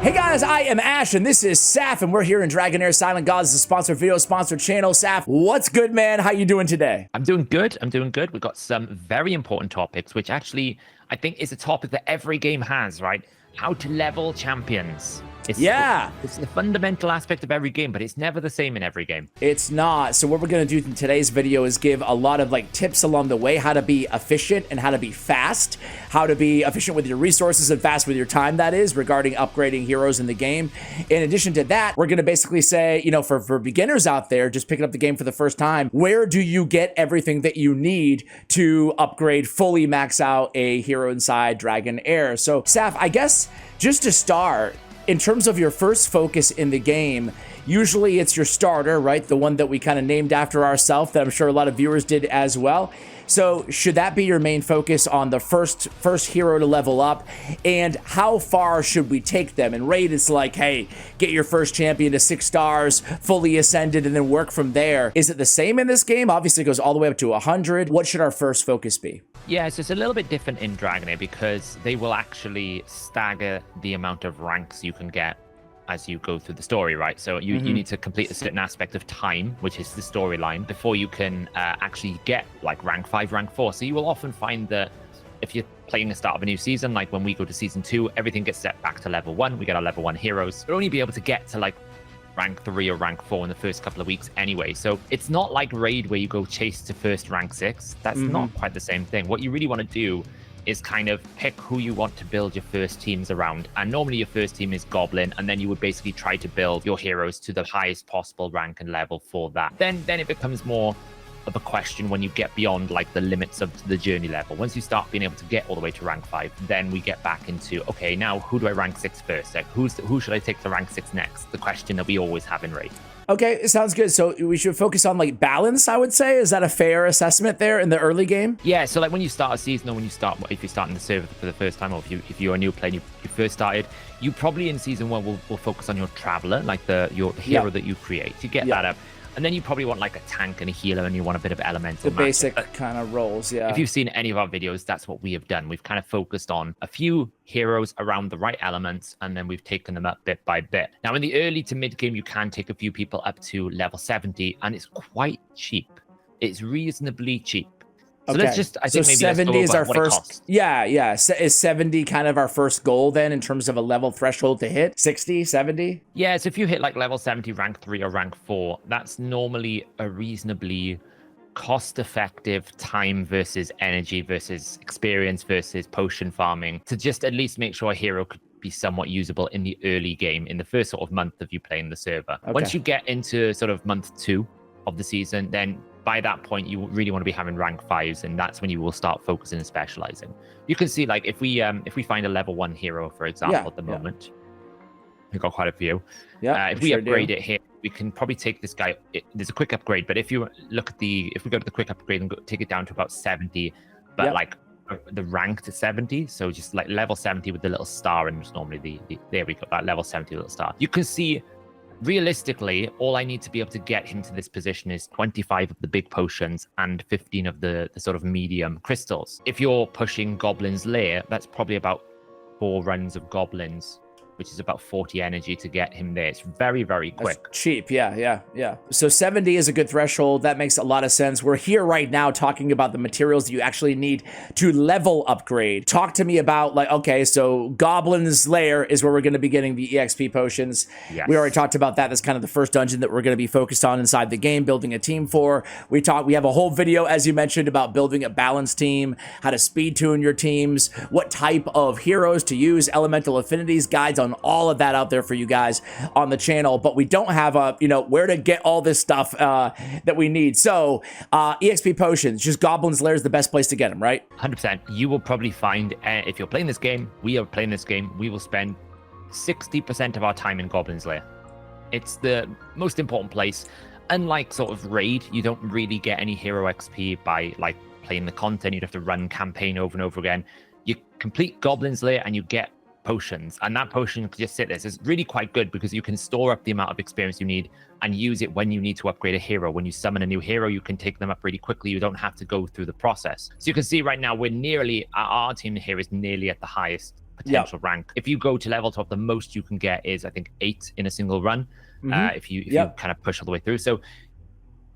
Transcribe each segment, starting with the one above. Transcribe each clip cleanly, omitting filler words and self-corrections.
Hey guys, I am Ash, and this is Saf, and we're here in Dragonheir Silent Gods, the sponsored video, sponsored channel. Saf, what's good, man? How you doing today? I'm doing good. We've got some very important topics, which actually I think is a topic that every game has, right? How to level champions. It's the fundamental aspect of every game, but it's never the same in every game. It's not. So what we're going to do in today's video is give a lot of tips along the way, how to be efficient and how to be fast, how to be efficient with your resources and fast with your time, that is, regarding upgrading heroes in the game. In addition to that, we're going to basically say, for beginners out there, just picking up the game for the first time, where do you get everything that you need to upgrade, fully max out a hero inside Dragonheir? So, Saf, I guess just to start, in terms of your first focus in the game, usually it's your starter, right? The one that we kind of named after ourselves, that I'm sure a lot of viewers did as well. So should that be your main focus on the first hero to level up? And how far should we take them? In Raid, it's like, hey, get your first champion to 6 stars, fully ascended, and then work from there. Is it the same in this game? Obviously, it goes all the way up to 100. What should our first focus be? Yeah, so it's a little bit different in Dragonheir because they will actually stagger the amount of ranks you can get as you go through the story, right? So you need to complete a certain aspect of time, which is the storyline, before you can actually get rank 5, rank 4. So you will often find that if you're playing the start of a new season, like when we go to season 2, everything gets set back to level 1. We get our level 1 heroes. We'll only be able to get to rank 3 or rank 4 in the first couple of weeks anyway. So it's not like Raid where you go chase to first rank 6. That's not quite the same thing. What you really want to do is kind of pick who you want to build your first teams around. And normally your first team is Goblin, and then you would basically try to build your heroes to the highest possible rank and level for that. Then it becomes more of a question when you get beyond the limits of the journey level. Once you start being able to get all the way to rank 5, then we get back into, okay, now who do I rank 6 first? Who should I take to rank 6 next? The question that we always have in Raid. Okay, it sounds good. So we should focus on balance, I would say. Is that a fair assessment there in the early game? Yeah, so when you start a season, or if you're starting the server for the first time, or if you're a new player and you first started, you probably in season 1 will focus on your traveler, your hero that you create. You get that up. And then you probably want a tank and a healer, and you want a bit of elemental. The basic kind of roles, yeah. If you've seen any of our videos, that's what we have done. We've kind of focused on a few heroes around the right elements, and then we've taken them up bit by bit. Now, in the early to mid game, you can take a few people up to level 70, and it's quite cheap. It's reasonably cheap. So okay. Let's just, I think maybe 70 is our first. Yeah. Is 70 kind of our first goal then in terms of a level threshold to hit? 60, 70? Yeah, so if you hit level 70, rank 3 or rank 4, that's normally a reasonably cost-effective time versus energy versus experience versus potion farming to just at least make sure a hero could be somewhat usable in the early game, in the first sort of month of you playing the server. Okay. Once you get into sort of month 2 of the season, then by that point you really want to be having rank 5s, and that's when you will start focusing and specializing. You can see if we find a level 1 hero, for example, at the moment, we've got quite a few. If we upgrade it here, we can probably take this guy. There's a quick upgrade, but if you look at if we go to the quick upgrade and take it down to about 70, but the rank to 70, so just level 70 with the little star, and just normally there we go, that level 70 little star. You can see realistically, all I need to be able to get him to this position is 25 of the big potions and 15 of the sort of medium crystals. If you're pushing Goblin's Lair, that's probably about 4 runs of Goblins, which is about 40 energy to get him there. It's very, very quick. That's cheap, yeah. So 70 is a good threshold. That makes a lot of sense. We're here right now talking about the materials that you actually need to level upgrade. Talk to me about, okay, so Goblin's Lair is where we're going to be getting the EXP potions. Yes. We already talked about that. That's kind of the first dungeon that we're going to be focused on inside the game, building a team for. We have a whole video, as you mentioned, about building a balanced team, how to speed tune your teams, what type of heroes to use, elemental affinities, guides on all of that out there for you guys on the channel, but we don't have where to get all this stuff that we need. So EXP potions, just Goblin's Lair is the best place to get them, right? 100%. You will probably find, if you're playing this game, we are playing this game, we will spend 60% of our time in Goblin's Lair. It's the most important place. Unlike sort of Raid, you don't really get any hero XP by playing the content. You'd have to run campaign over and over again. You complete Goblin's Lair and you get potions, and that potion can just sit there. So it's really quite good because you can store up the amount of experience you need and use it when you need to upgrade a hero. When you summon a new hero, you can take them up really quickly. You don't have to go through the process. So you can see right now our team here is nearly at the highest potential rank. If you go to level top, the most you can get is, I think, 8 in a single run. If you kind of push all the way through. So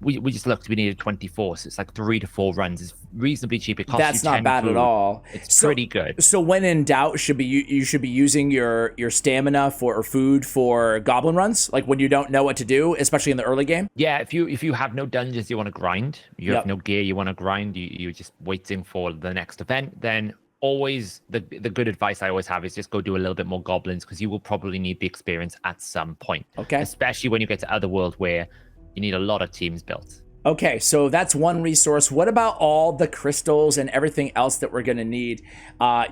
we just looked, we needed 24, so it's like 3 to 4 runs. It's reasonably cheap. It costs That's you 10 not bad food. at all. It's pretty good. So when in doubt, you should be using your stamina or food for goblin runs, like when you don't know what to do, especially in the early game. Yeah, if you have no dungeons you want to grind, you have no gear you want to grind, you're just waiting for the next event, then always the good advice I always have is just go do a little bit more goblins, because you will probably need the experience at some point. Okay. Especially when you get to Otherworld, where you need a lot of teams built. Okay, so that's one resource. What about all the crystals and everything else that we're going to need?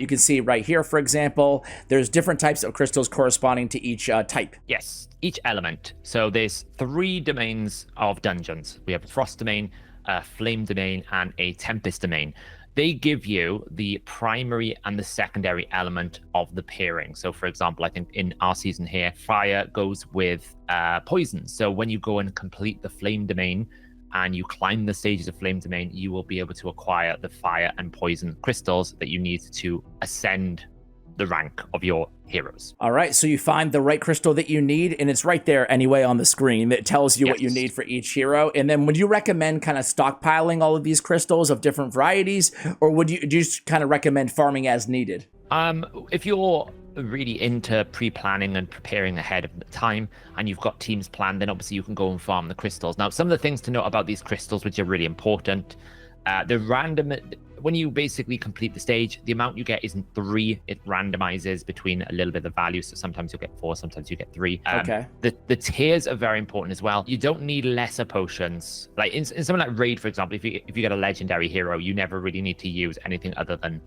You can see right here, for example, there's different types of crystals corresponding to each type. Yes, each element. So there's 3 domains of dungeons. We have a frost domain, a flame domain, and a tempest domain. They give you the primary and the secondary element of the pairing. So, for example, I think in our season here, fire goes with poison. So when you go and complete the flame domain and you climb the stages of flame domain, you will be able to acquire the fire and poison crystals that you need to ascend the rank of your heroes. All right, so you find the right crystal that you need, and it's right there anyway on the screen that tells you what you need for each hero. And then would you recommend kind of stockpiling all of these crystals of different varieties, or would you just kind of recommend farming as needed? If you're really into pre-planning and preparing ahead of the time, and you've got teams planned, then obviously you can go and farm the crystals. Now, some of the things to note about these crystals, which are really important, the random, when you basically complete the stage, the amount you get isn't 3. It randomizes between a little bit of value. So sometimes you'll get 4, sometimes you get 3. Okay. The tiers are very important as well. You don't need lesser potions. Like in something like Raid, for example, if you get a legendary hero, you never really need to use anything other than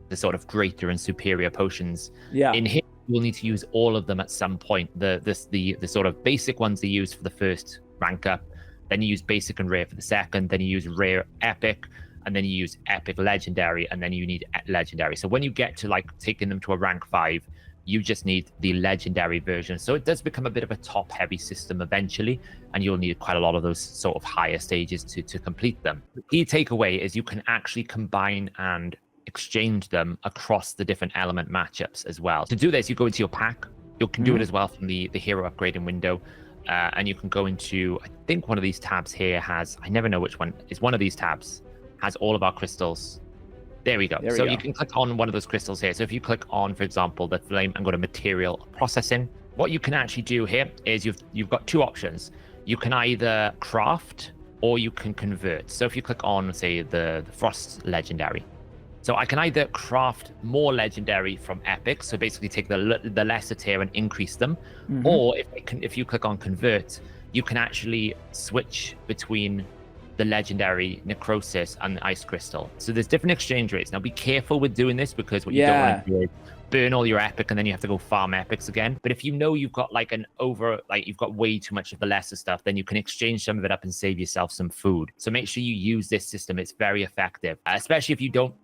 the sort of greater and superior potions. Yeah. In here, you'll need to use all of them at some point. The sort of basic ones they use for the first rank up. Then you use basic and rare for the second. Then you use rare epic. And then you use epic legendary, and then you need legendary. So when you get to like taking them to a rank 5, you just need the legendary version. So it does become a bit of a top heavy system eventually, and you'll need quite a lot of those sort of higher stages to complete them. The key takeaway is you can actually combine and exchange them across the different element matchups as well. To do this, you go into your pack. You can do it as well from the hero upgrading window. And you can go into, I think one of these tabs here has, I never know which one, is one of these tabs has all of our crystals. There we go. So you can click on one of those crystals here. So if you click on, for example, the flame and go to material processing, what you can actually do here is you've got 2 options. You can either craft or you can convert. So if you click on, say, the frost legendary, so I can either craft more legendary from epic, so basically take the lesser tier and increase them, or if you click on convert, you can actually switch between the legendary necrosis and the ice crystal. So there's different exchange rates. Now be careful with doing this, because what you don't want to do is burn all your epic and then you have to go farm epics again. But if you know you've got like you've got way too much of the lesser stuff, then you can exchange some of it up and save yourself some food. So make sure you use this system. It's very effective, especially if you don't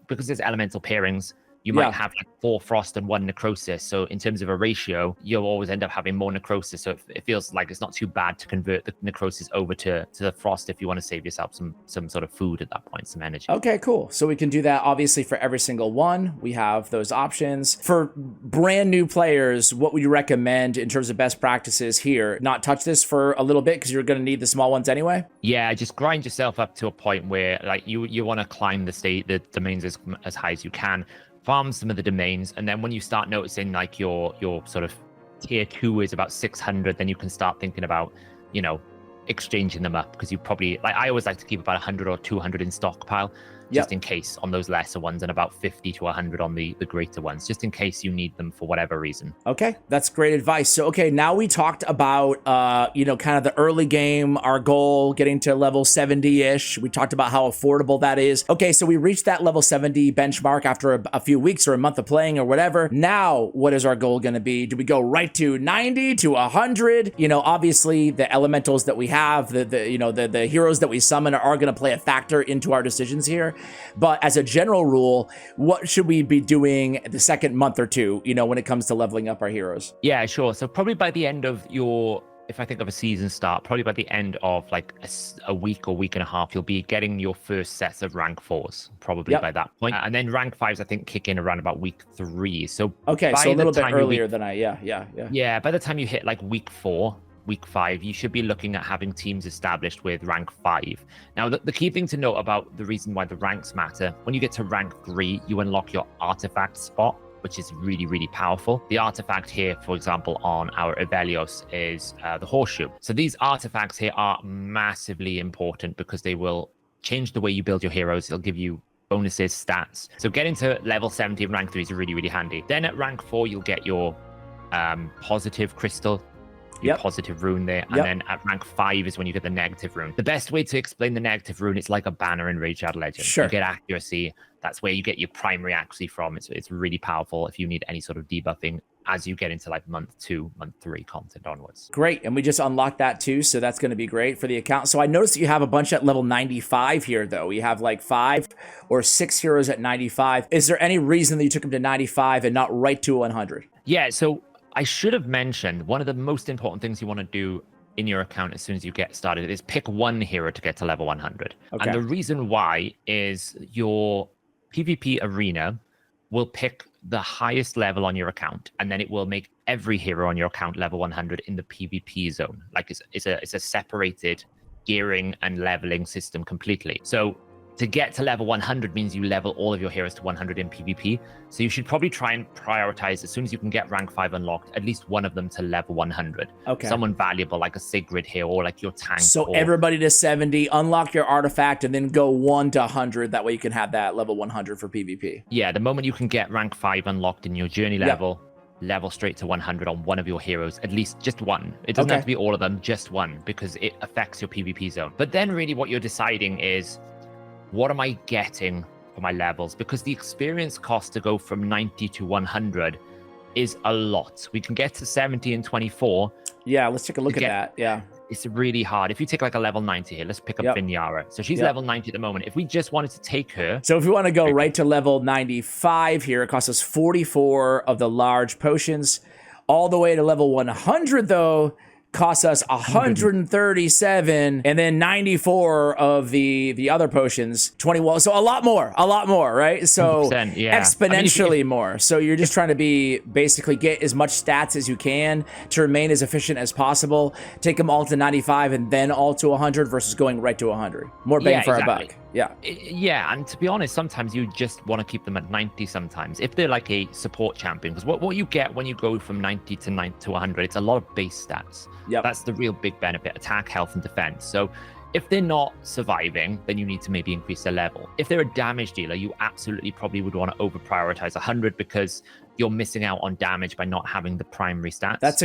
because there's elemental pairings. You might have like 4 frost and 1 necrosis. So in terms of a ratio, you'll always end up having more necrosis. So it feels like it's not too bad to convert the necrosis over to the frost if you want to save yourself some sort of food at that point, some energy. Okay, cool. So we can do that obviously for every single one. We have those options. For brand new players, what would you recommend in terms of best practices here? Not touch this for a little bit because you're going to need the small ones anyway? Yeah, just grind yourself up to a point where like you want to climb the domains as high as you can. Farm some of the domains, and then when you start noticing like your sort of tier 2 is about 600, then you can start thinking about, exchanging them up, because you probably, like, I always like to keep about 100 or 200 in stockpile, just in case on those lesser ones, and about 50 to 100 on the greater ones, just in case you need them for whatever reason. Okay, that's great advice. So, okay, now we talked about, kind of the early game, our goal, getting to level 70-ish. We talked about how affordable that is. Okay, so we reached that level 70 benchmark after a few weeks or a month of playing or whatever. Now, what is our goal going to be? Do we go right to 90, to 100? Obviously, the elementals that we have, the heroes that we summon are going to play a factor into our decisions here. But as a general rule, what should we be doing the second month or two, when it comes to leveling up our heroes? Yeah, sure. So probably by the end of your if I think of a season start, probably by the end of like a week or week and a half, you'll be getting your first sets of rank 4s, probably by that point. And then rank 5s, I think, kick in around about week 3. So okay, so a little bit earlier than yeah. By the time you hit like week 4, week 5, you should be looking at having teams established with rank 5. Now, the key thing to note about the reason why the ranks matter, when you get to rank 3, you unlock your artifact spot, which is really, really powerful. The artifact here, for example, on our Evelios is the horseshoe. So these artifacts here are massively important because they will change the way you build your heroes. They'll give you bonuses, stats. So getting to level 70 in rank 3 is really, really handy. Then at rank 4, you'll get your positive crystal, your positive rune there. And then at rank 5 is when you get the negative rune. The best way to explain the negative rune, it's like a banner in Rage Shadow Legends. Sure. You get accuracy. That's where you get your primary accuracy from. It's really powerful if you need any sort of debuffing as you get into like month 2, month 3 content onwards. Great. And we just unlocked that too. So that's going to be great for the account. So I noticed that you have a bunch at level 95 here, though. You have like 5 or 6 heroes at 95. Is there any reason that you took them to 95 and not right to 100? Yeah. So I should have mentioned one of the most important things you want to do in your account as soon as you get started is pick one hero to get to level 100. Okay. And the reason why is your PvP arena will pick the highest level on your account, and then it will make every hero on your account level 100 in the PvP zone. Like it's a separated gearing and leveling system completely. So to get to level 100 means you level all of your heroes to 100 in PvP. So you should probably try and prioritize as soon as you can get rank 5 unlocked, at least one of them to level 100. Okay. Someone valuable like a Sigrid here or like your tank. So everybody to 70, unlock your artifact, and then go 1 to 100. That way you can have that level 100 for PvP. Yeah, the moment you can get rank 5 unlocked in your journey level, level straight to 100 on one of your heroes, at least just one. It doesn't have to be all of them, just one, because it affects your PvP zone. But then really what you're deciding is, what am I getting for my levels? Because the experience cost to go from 90 to 100 is a lot. We can get to 70 and 24. Yeah, let's take a look at that. Yeah. It's really hard. If you take like a level 90 here, let's pick up Vinyara. So she's level 90 at the moment. If we just wanted to take her. So if we want to go right to level 95 here, it costs us 44 of the large potions. All the way to level 100, though, costs us 137, and then 94 of the other potions, 21. So a lot more, right? So exponentially more. So you're just trying to basically get as much stats as you can to remain as efficient as possible. Take them all to 95 and then all to 100 versus going right to 100. More bang for our buck. Yeah, and to be honest, sometimes you just want to keep them at 90 sometimes. If they're like a support champion, because what you get when you go from 90 to 100, it's a lot of base stats. That's the real big benefit, attack, health, and defense. So if they're not surviving, then you need to maybe increase their level. If they're a damage dealer, you absolutely probably would want to over prioritize 100 because you're missing out on damage by not having the primary stats. That's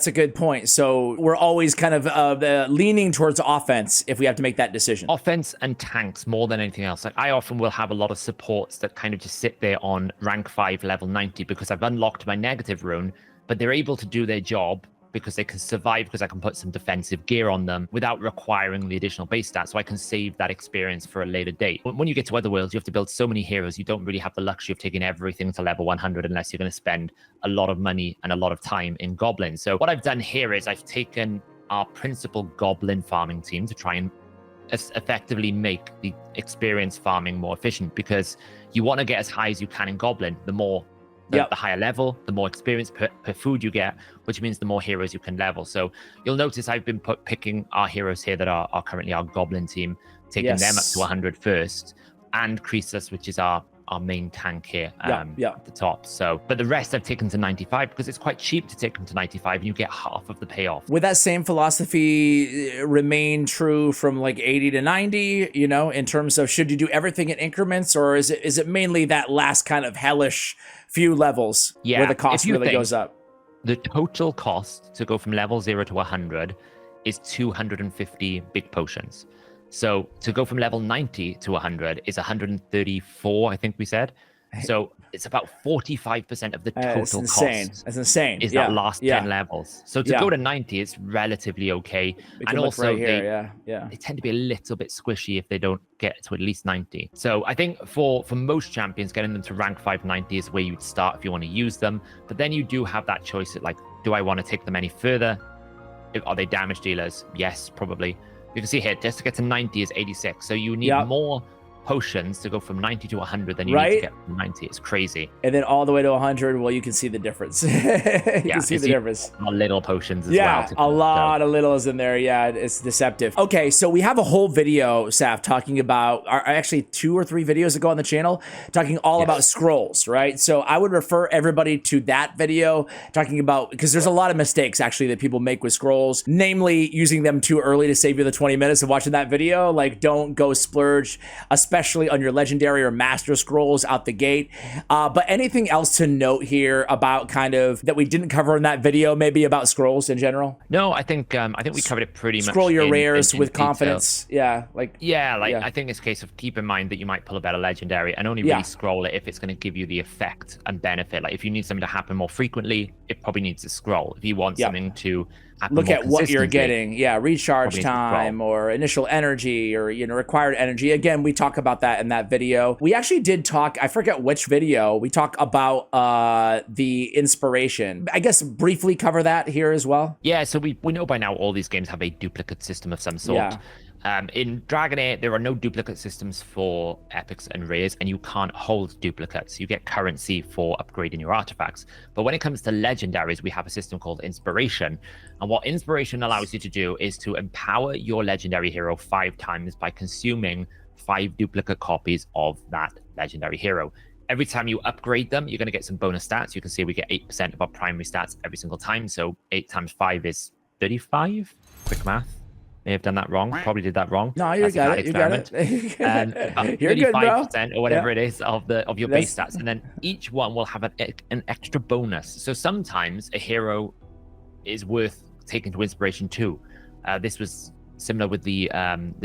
a good point. So we're always kind of leaning towards offense if we have to make that decision. Offense and tanks more than anything else. Like I often will have a lot of supports that kind of just sit there on rank 5 level 90 because I've unlocked my negative rune, but they're able to do their job because they can survive because I can put some defensive gear on them without requiring the additional base stats. So I can save that experience for a later date. When you get to Otherworlds, you have to build so many heroes. You don't really have the luxury of taking everything to level 100 unless you're going to spend a lot of money and a lot of time in Goblins. So what I've done here is I've taken our principal Goblin farming team to try and effectively make the experience farming more efficient, because you want to get as high as you can in Goblin. The higher level, the more experience per food you get, which means the more heroes you can level. So you'll notice I've been picking our heroes here that are currently our Goblin team, taking them up to 100 first, and Croesus, which is our main tank here at the top. So, but the rest I've taken to 95 because it's quite cheap to take them to 95 and you get half of the payoff. Would that same philosophy remain true from like 80 to 90, in terms of should you do everything in increments, or is it mainly that last kind of hellish few levels where the cost really goes up? The total cost to go from level 0 to 100 is 250 big potions. So to go from level 90 to 100 is 134, I think we said. So it's about 45% of the total cost. That's insane. Is that last 10 levels. So to go to 90, it's relatively okay. And also right here. They tend to be a little bit squishy if they don't get to at least 90. So I think for most champions, getting them to rank 590 is where you'd start if you want to use them. But then you do have that choice at like, do I want to take them any further? Are they damage dealers? Yes, probably. You can see here, just to get to 90 is 86. So you need more potions to go from 90 to 100 than you need to get from 90. It's crazy. And then all the way to 100, well, you can see the difference. You can see the difference. Little potions as well. A lot of littles in there. Yeah, it's deceptive. Okay, so we have a whole video, Saf, talking about, actually 2 or 3 videos ago on the channel, talking all about scrolls, right? So I would refer everybody to that video, talking about, because there's a lot of mistakes actually that people make with scrolls, namely using them too early to save you the 20 minutes of watching that video. Like, don't go splurge, especially on your legendary or master scrolls out the gate. But anything else to note here about kind of that we didn't cover in that video, maybe about scrolls in general? No, I think we covered it pretty much. Scroll your rares with confidence. I think it's a case of keep in mind that you might pull a better legendary and only really scroll it if it's going to give you the effect and benefit. Like if you need something to happen more frequently, it probably needs to scroll. If you want something to look at what you're getting, recharge time or initial energy or required energy. Again, we talk about that in that video. We actually did talk, I forget which video, we talk about the inspiration. I guess briefly cover that here as well. Yeah, so we know by now all these games have a duplicate system of some sort. In Dragonheir, there are no duplicate systems for epics and rares, and you can't hold duplicates. You get currency for upgrading your artifacts. But when it comes to legendaries, we have a system called Inspiration. And what Inspiration allows you to do is to empower your legendary hero 5 times by consuming 5 duplicate copies of that legendary hero. Every time you upgrade them, you're going to get some bonus stats. You can see we get 8% of our primary stats every single time. So 8 times 5 is 35. Quick math. May have done that wrong. Probably did that wrong. No, you got it. You got it. And You're good, bro. Or whatever it is of your base stats, and then each one will have an extra bonus. So sometimes a hero is worth taking to inspiration too. This was similar with the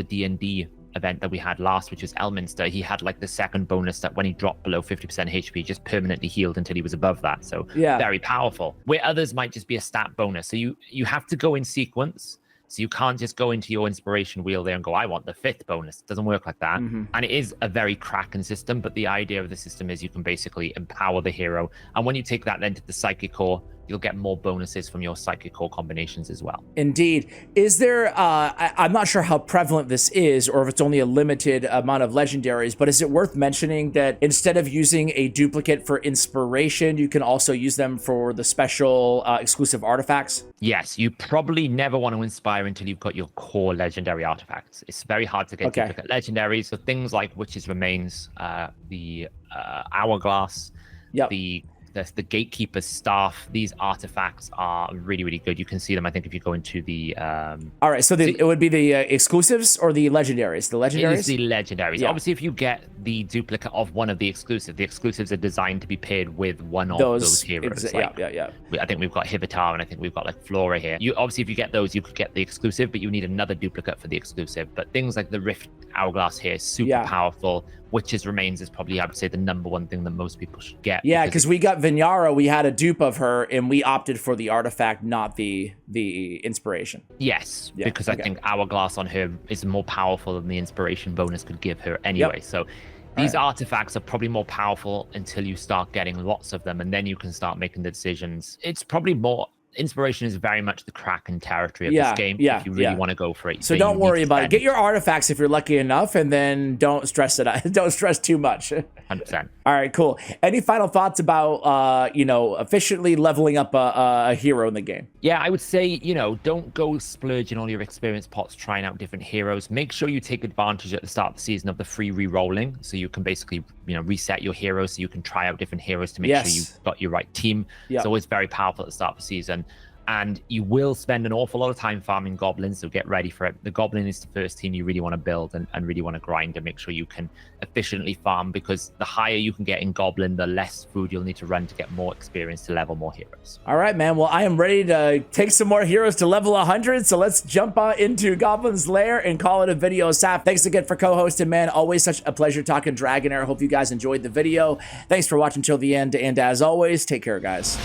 D&D event that we had last, which was Elminster. He had like the second bonus that when he dropped below 50% HP, just permanently healed until he was above that. So very powerful. Where others might just be a stat bonus. So you have to go in sequence. So you can't just go into your inspiration wheel there and go, I want the 5th bonus. It doesn't work like that. And it is a very Kraken system, but the idea of the system is you can basically empower the hero. And when you take that then to the Psychic Core, you'll get more bonuses from your Psychic Core combinations as well. Indeed. Is there, I'm not sure how prevalent this is or if it's only a limited amount of legendaries, but is it worth mentioning that instead of using a duplicate for inspiration, you can also use them for the special exclusive artifacts? Yes, you probably never want to inspire until you've got your core legendary artifacts. It's very hard to get duplicate legendaries. So things like Witch's Remains, the Hourglass, the Gatekeeper's Staff, these artifacts are really, really good. You can see them, I think, if you go into the... All right, so it would be the exclusives or the legendaries? The legendaries? It is the legendaries. Yeah. Obviously, if you get the duplicate of one of the exclusives are designed to be paired with one of those heroes. I think we've got Hivitar and I think we've got like Flora here. Obviously, if you get those, you could get the exclusive, but you need another duplicate for the exclusive. But things like the Rift Hourglass here is super powerful. Witch's Remains is probably, I would say, the #1 thing that most people should get. Yeah, because we got Vinyara, we had a dupe of her, and we opted for the artifact, not the inspiration. Yes, because I think Hourglass on her is more powerful than the inspiration bonus could give her anyway. So these artifacts are probably more powerful until you start getting lots of them, and then you can start making the decisions. It's probably more... Inspiration is very much the Kraken territory of this game if you really want to go for it. So don't worry about it. Get your artifacts if you're lucky enough, and then don't stress it out. Don't stress too much. 100%. All right, cool. Any final thoughts about, efficiently leveling up a hero in the game? Yeah, I would say, don't go splurging all your experience pots trying out different heroes. Make sure you take advantage at the start of the season of the free re-rolling, so you can basically, reset your heroes, so you can try out different heroes to make sure you've got your right team. It's always very powerful at the start of the season. And you will spend an awful lot of time farming goblins, so get ready for it. The goblin is the first team you really want to build and really want to grind and make sure you can efficiently farm, because the higher you can get in goblin, the less food you'll need to run to get more experience to level more heroes. All right, man. Well, I am ready to take some more heroes to level 100, so let's jump into Goblin's Lair and call it a video. Saf, thanks again for co-hosting, man. Always such a pleasure talking Dragonheir. Hope you guys enjoyed the video. Thanks for watching till the end, and as always, take care, guys.